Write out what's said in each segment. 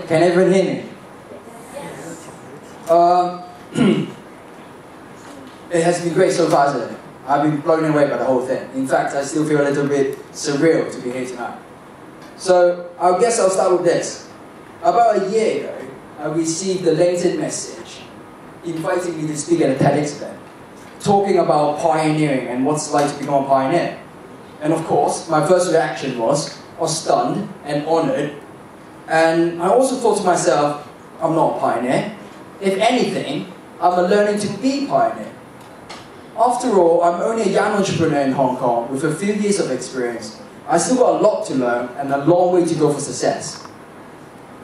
Can everyone hear me? It has been great so far, hasn't it? I've been blown away by the whole thing. In fact, I still feel a little bit surreal to be here tonight. So, I guess I'll start with this. About a year ago, I received a LinkedIn message inviting me to speak at a TEDx event, talking about pioneering and what it's like to become a pioneer. And of course, my first reaction was stunned and honoured. And I also thought to myself, I'm not a pioneer. If anything, I'm a learning to be pioneer. After all, I'm only a young entrepreneur in Hong Kong with a few years of experience. I still got a lot to learn and a long way to go for success.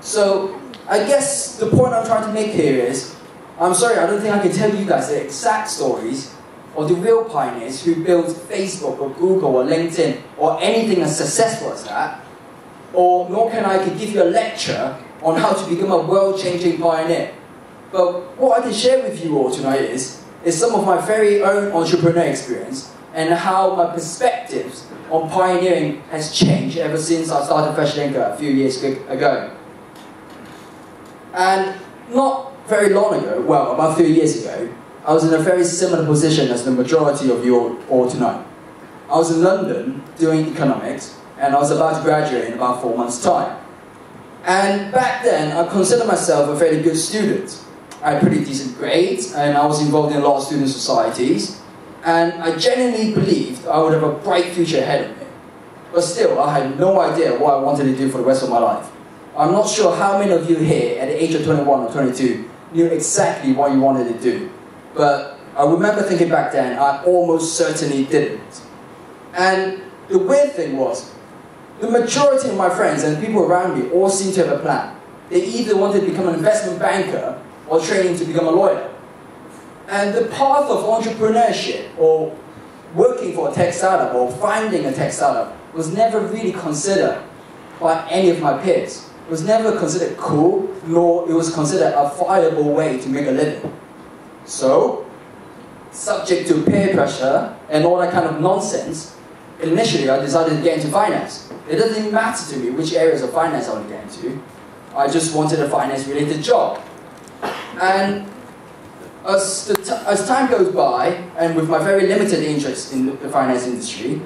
So, I guess the point I'm trying to make here is, I'm sorry, I don't think I can tell you guys the exact stories of the real pioneers who built Facebook or Google or LinkedIn or anything as successful as that, or nor can I give you a lecture on how to become a world-changing pioneer. But what I can share with you all tonight is some of my very own entrepreneur experience and how my perspectives on pioneering has changed ever since I started FreshLinker a few years ago. And not very long ago, well, about 3 years ago, I was in a very similar position as the majority of you all tonight. I was in London doing economics, and I was about to graduate in about 4 months' time. And back then, I considered myself a very good student. I had pretty decent grades, and I was involved in a lot of student societies, and I genuinely believed I would have a bright future ahead of me. But still, I had no idea what I wanted to do for the rest of my life. I'm not sure how many of you here at the age of 21 or 22 knew exactly what you wanted to do. But I remember thinking back then, I almost certainly didn't. And the weird thing was, the majority of my friends and people around me all seemed to have a plan. They either wanted to become an investment banker or training to become a lawyer. And the path of entrepreneurship or working for a tech startup or finding a tech startup was never really considered by any of my peers. It was never considered cool, nor it was considered a viable way to make a living. So, subject to peer pressure and all that kind of nonsense, initially I decided to get into finance. It doesn't matter to me which areas of finance I want to get into. I just wanted a finance-related job. And as time goes by, and with my very limited interest in the finance industry,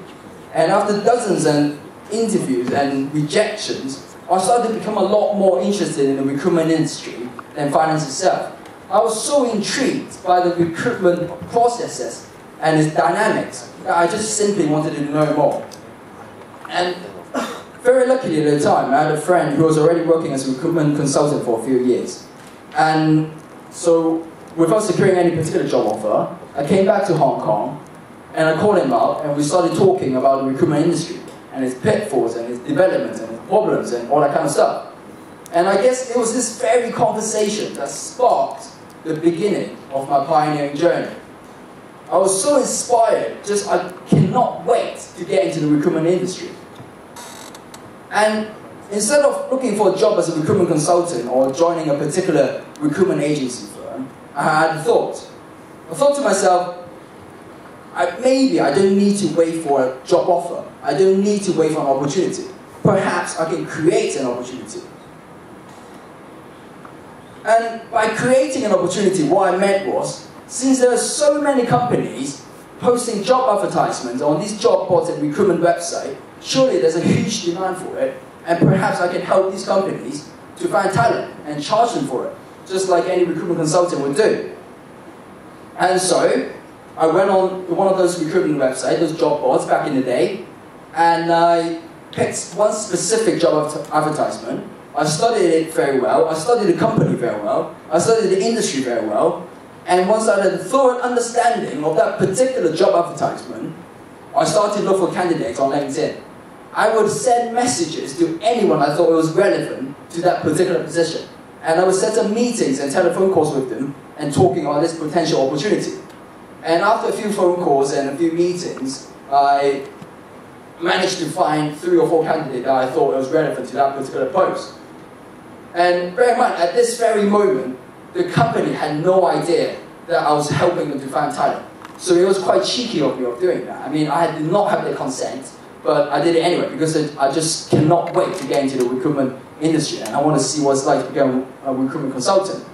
and after dozens of interviews and rejections, I started to become a lot more interested in the recruitment industry than finance itself. I was so intrigued by the recruitment processes and its dynamics that I just simply wanted to know more. And very luckily at the time, I had a friend who was already working as a recruitment consultant for a few years. And so, without securing any particular job offer, I came back to Hong Kong, and I called him up, and we started talking about the recruitment industry, and its pitfalls, and its developments, and its problems, and all that kind of stuff. And I guess it was this very conversation that sparked the beginning of my pioneering journey. I was so inspired, I cannot wait to get into the recruitment industry. And instead of looking for a job as a recruitment consultant or joining a particular recruitment agency firm, I had a thought. I thought to myself, maybe I don't need to wait for a job offer. I don't need to wait for an opportunity. Perhaps I can create an opportunity. And by creating an opportunity, what I meant was, since there are so many companies posting job advertisements on these job boards and recruitment websites, surely there's a huge demand for it, and perhaps I can help these companies to find talent and charge them for it, just like any recruitment consultant would do. And so, I went on one of those recruitment websites, those job boards back in the day, and I picked one specific job advertisement. I studied it very well, I studied the company very well, I studied the industry very well, and once I had a thorough understanding of that particular job advertisement, I started to look for candidates on LinkedIn. I would send messages to anyone I thought was relevant to that particular position. And I would set up meetings and telephone calls with them and talking about this potential opportunity. And after a few phone calls and a few meetings, I managed to find 3 or 4 candidates that I thought was relevant to that particular post. And bear in mind, at this very moment, the company had no idea that I was helping them to find talent. So it was quite cheeky of me of doing that. I mean, I did not have their consent, but I did it anyway because I just cannot wait to get into the recruitment industry, and I want to see what it's like to become a recruitment consultant.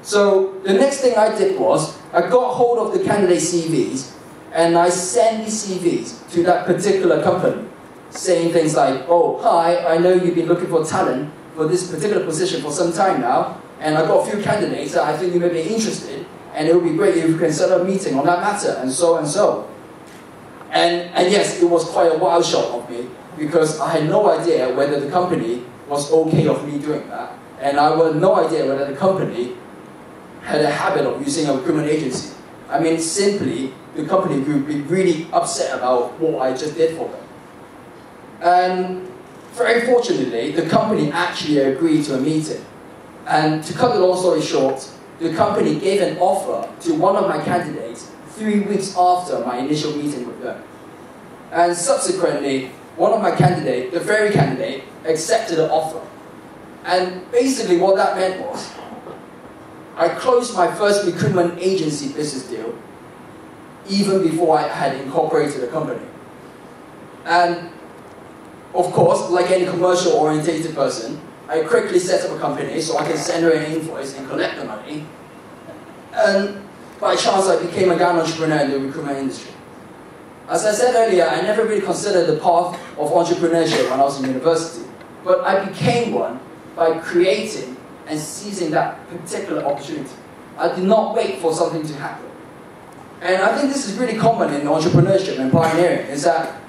So the next thing I did was, I got hold of the candidate CVs, and I sent these CVs to that particular company, saying things like, oh, hi, I know you've been looking for talent for this particular position for some time now, and I've got a few candidates that I think you may be interested, and it would be great if you can set up a meeting on that matter, and so and so. And yes, it was quite a wild shot of me, because I had no idea whether the company was okay of me doing that, and I had no idea whether the company had a habit of using a recruitment agency. I mean, simply, the company would be really upset about what I just did for them. And very fortunately, the company actually agreed to a meeting. And to cut the long story short, the company gave an offer to one of my candidates 3 weeks after my initial meeting with them. And subsequently, one of my candidates, the very candidate, accepted the offer. And basically what that meant was, I closed my first recruitment agency business deal even before I had incorporated the company. And of course, like any commercial-orientated person, I quickly set up a company so I can send her an invoice and collect the money. And by chance, I became a young entrepreneur in the recruitment industry. As I said earlier, I never really considered the path of entrepreneurship when I was in university, but I became one by creating and seizing that particular opportunity. I did not wait for something to happen. And I think this is really common in entrepreneurship and pioneering, is that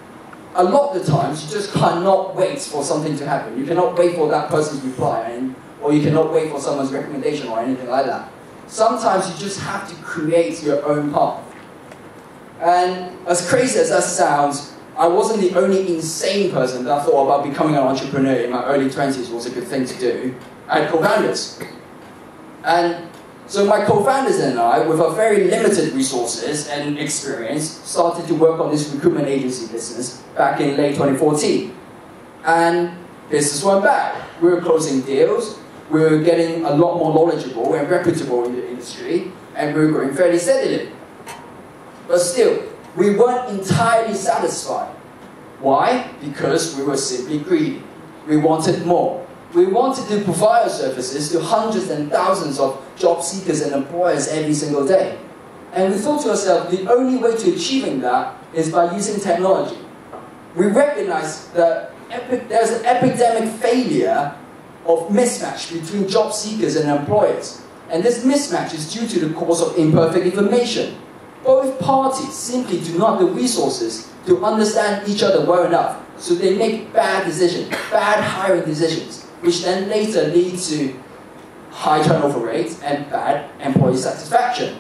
a lot of the times you just cannot wait for something to happen. You cannot wait for that person's reply, or you cannot wait for someone's recommendation or anything like that. Sometimes you just have to create your own path. And as crazy as that sounds, I wasn't the only insane person that thought about becoming an entrepreneur in my early 20s was a good thing to do. I had co-founders. And so my co-founders and I, with our very limited resources and experience, started to work on this recruitment agency business back in late 2014. And business went bad. We were closing deals, we were getting a lot more knowledgeable and reputable in the industry, and we were growing fairly steadily. But still, we weren't entirely satisfied. Why? Because we were simply greedy. We wanted more. We wanted to provide our services to hundreds and thousands of job seekers and employers every single day. And we thought to ourselves, the only way to achieving that is by using technology. We recognized that there's an epidemic failure of mismatch between job seekers and employers. And this mismatch is due to the cause of imperfect information. Both parties simply do not have the resources to understand each other well enough, so they make bad decisions, bad hiring decisions, which then later lead to high turnover rates and bad employee satisfaction.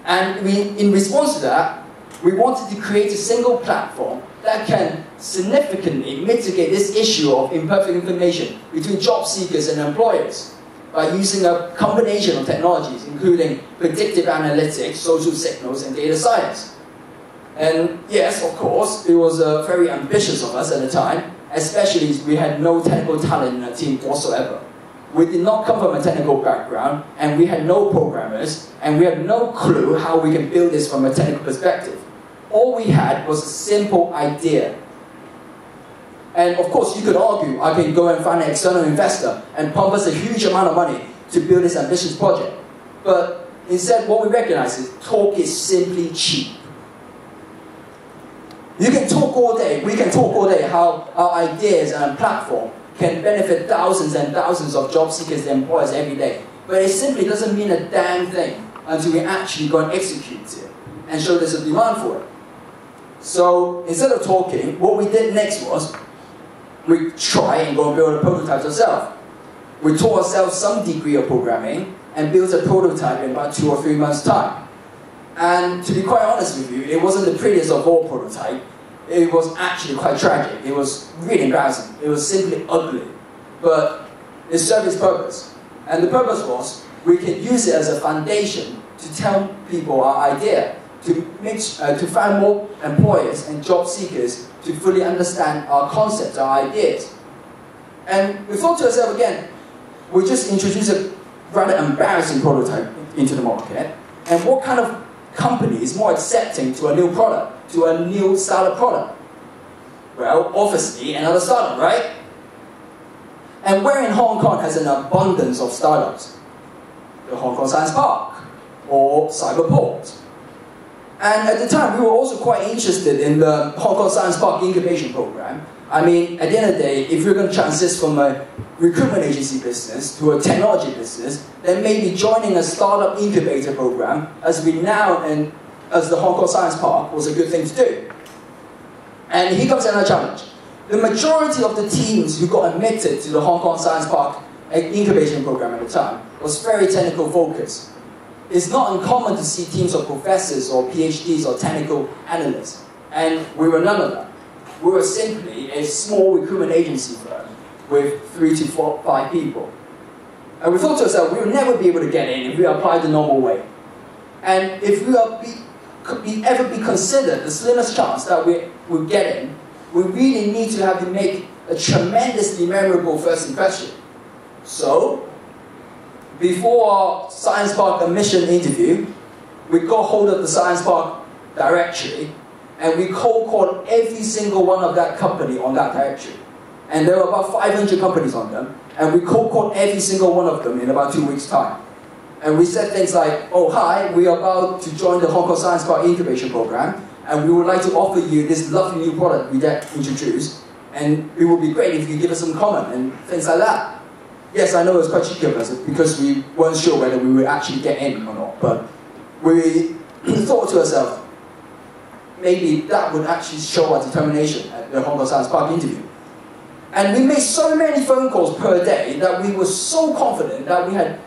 And in response to that, we wanted to create a single platform that can significantly mitigate this issue of imperfect information between job seekers and employers by using a combination of technologies, including predictive analytics, social signals, and data science. And yes, of course, it was very ambitious of us at the time, especially as we had no technical talent in our team whatsoever. We did not come from a technical background, and we had no programmers, and we had no clue how we can build this from a technical perspective. All we had was a simple idea. And of course, you could argue, I can go and find an external investor and pump us a huge amount of money to build this ambitious project. But instead, what we recognize is talk is simply cheap. You can talk all day, we can talk all day how our ideas and platform can benefit thousands and thousands of job seekers and employers every day. But it simply doesn't mean a damn thing until we actually go and execute it and show there's a demand for it. So instead of talking, what we did next was we try and go and build a prototype ourselves. We taught ourselves some degree of programming and built a prototype in about 2 or 3 months' time. And to be quite honest with you, it wasn't the prettiest of all prototypes. It was actually quite tragic. It was really embarrassing. It was simply ugly. But it served its purpose. And the purpose was, we can use it as a foundation to tell people our idea, to find more employers and job seekers to fully understand our concepts, our ideas. And we thought to ourselves again, we just introduced a rather embarrassing prototype into the market, and what kind of company is more accepting to a new product, to a new style of product? Well, obviously another startup, right? And where in Hong Kong has an abundance of startups? The Hong Kong Science Park or Cyberport. And at the time, we were also quite interested in the Hong Kong Science Park incubation program. I mean, at the end of the day, if you're going to transition from a recruitment agency business to a technology business, then maybe joining a startup incubator program as renowned as the Hong Kong Science Park was a good thing to do. And here comes another challenge. The majority of the teams who got admitted to the Hong Kong Science Park incubation program at the time was very technical focused. It's not uncommon to see teams of professors or PhDs or technical analysts, and we were none of that. We were simply a small recruitment agency firm with 3 to 5 people. And we thought to ourselves, we would never be able to get in if we applied the normal way. And if we could ever be considered the slimmest chance that we would get in, we really need to have to make a tremendously memorable first impression. So, before our Science Park admission interview, we got hold of the Science Park directory and we cold called every single one of that company on that directory. And there were about 500 companies on them, and we cold called every single one of them in about 2 weeks' time. And we said things like, oh hi, we are about to join the Hong Kong Science Park incubation program, and we would like to offer you this lovely new product we get introduced, and it would be great if you give us some comment, and things like that. Yes, I know it was quite cheeky of us because we weren't sure whether we would actually get in or not, but we thought to ourselves, maybe that would actually show our determination at the Hong Kong Science Park interview. And we made so many phone calls per day that we were so confident that we had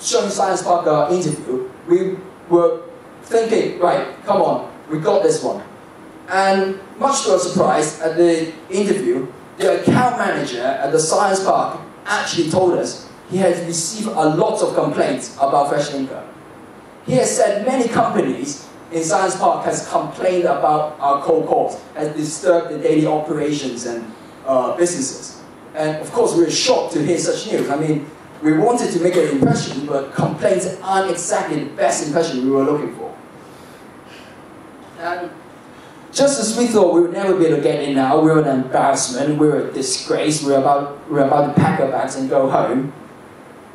shown Science Park our interview. We were thinking, right, come on, we got this one. And much to our surprise, at the interview, the account manager at the Science Park actually told us he has received a lot of complaints about FreshLinker. He has said many companies in Science Park has complained about our cold calls, has disturbed the daily operations and businesses. And of course, we were shocked to hear such news. I mean, we wanted to make an impression, but complaints aren't exactly the best impression we were looking for. And just as we thought we would never be able to get in now, we were an embarrassment, we were a disgrace, we were about to pack our bags and go home,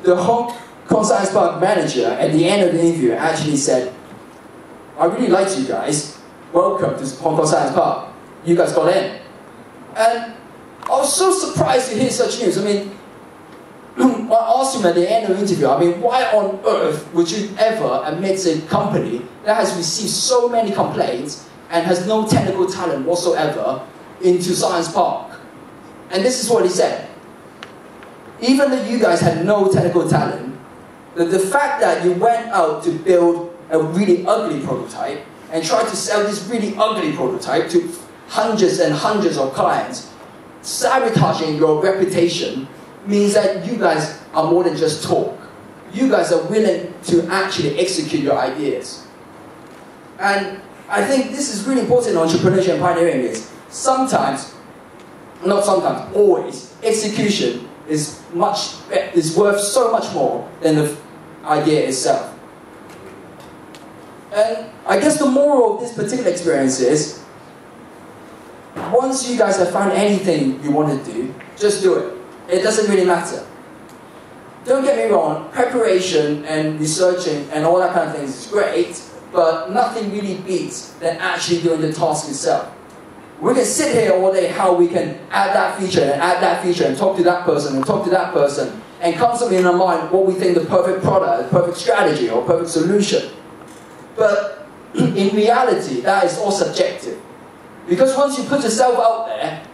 the Hong Kong Science Park manager at the end of the interview actually said, I really liked you guys, welcome to Hong Kong Science Park, you guys got in. And I was so surprised to hear such news. I mean, I asked him at the end of the interview, I mean, why on earth would you ever admit a company that has received so many complaints and has no technical talent whatsoever into Science Park? And this is what he said. Even though you guys had no technical talent, the fact that you went out to build a really ugly prototype and tried to sell this really ugly prototype to hundreds and hundreds of clients, sabotaging your reputation, means that you guys are more than just talk. You guys are willing to actually execute your ideas. And I think this is really important in entrepreneurship and pioneering is sometimes, not sometimes, always, execution is worth so much more than the idea itself. And I guess the moral of this particular experience is, once you guys have found anything you want to do, just do it. It doesn't really matter. Don't get me wrong, preparation and researching and all that kind of things is great, but nothing really beats than actually doing the task itself. We can sit here all day how we can add that feature and add that feature and talk to that person and talk to that person and constantly in our mind what we think the perfect product, the perfect strategy or perfect solution. But in reality, that is all subjective. Because once you put yourself out there,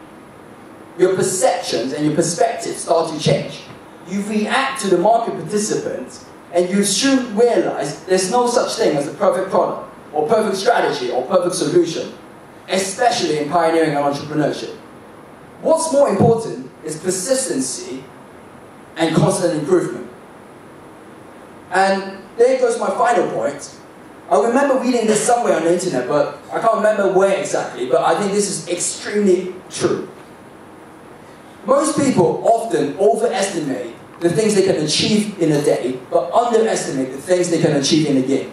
your perceptions and your perspectives start to change. You react to the market participants and you soon realize there's no such thing as a perfect product or perfect strategy or perfect solution, especially in pioneering and entrepreneurship. What's more important is persistency and constant improvement. And there goes my final point. I remember reading this somewhere on the internet, but I can't remember where exactly, but I think this is extremely true. Most people often overestimate the things they can achieve in a day, but underestimate the things they can achieve in a year.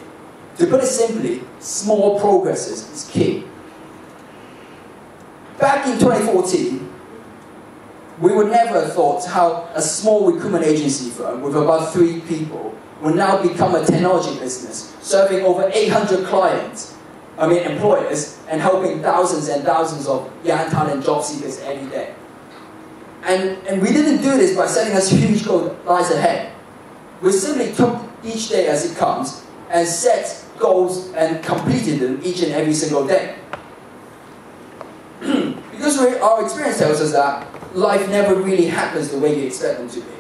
To put it simply, small progresses is key. back in 2014, we would never have thought how a small recruitment agency firm with about 3 people will now become a technology business, serving over 800 employers, and helping thousands and thousands of young talent job seekers every day. And we didn't do this by setting us huge goals lies ahead. We simply took each day as it comes and set goals and completed them each and every single day. Because our experience tells us that life never really happens the way you expect them to be.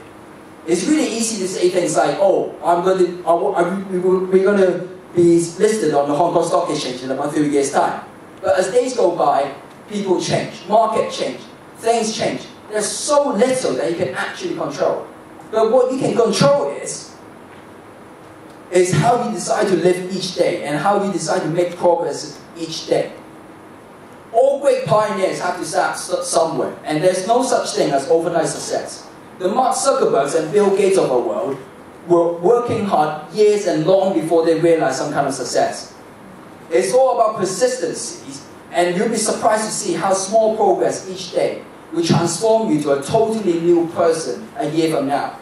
It's really easy to say things like, oh, we're going to be listed on the Hong Kong Stock Exchange in about 3 years' time. But as days go by, people change, market change, things change. There's so little that you can actually control. But what you can control is how you decide to live each day and how you decide to make progress each day. All great pioneers have to start somewhere, and there's no such thing as overnight success. The Mark Zuckerbergs and Bill Gates of our world were working hard years and long before they realized some kind of success. It's all about persistency, and you'll be surprised to see how small progress each day will transform you to a totally new person a year from now.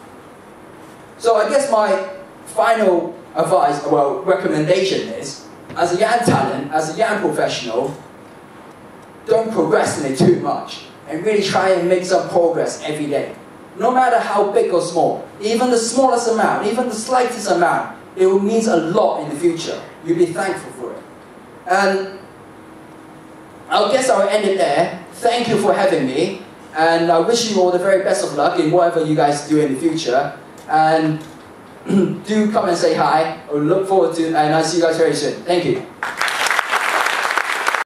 So I guess my final advice, recommendation is, as a young talent, as a young professional, don't procrastinate too much and really try and make some progress every day. No matter how big or small, even the smallest amount, even the slightest amount, it will mean a lot in the future. You'll be thankful for it. And I guess I'll end it there. Thank you for having me, and I wish you all the very best of luck in whatever you guys do in the future. And do come and say hi. I look forward to, and I'll see you guys very soon. Thank you.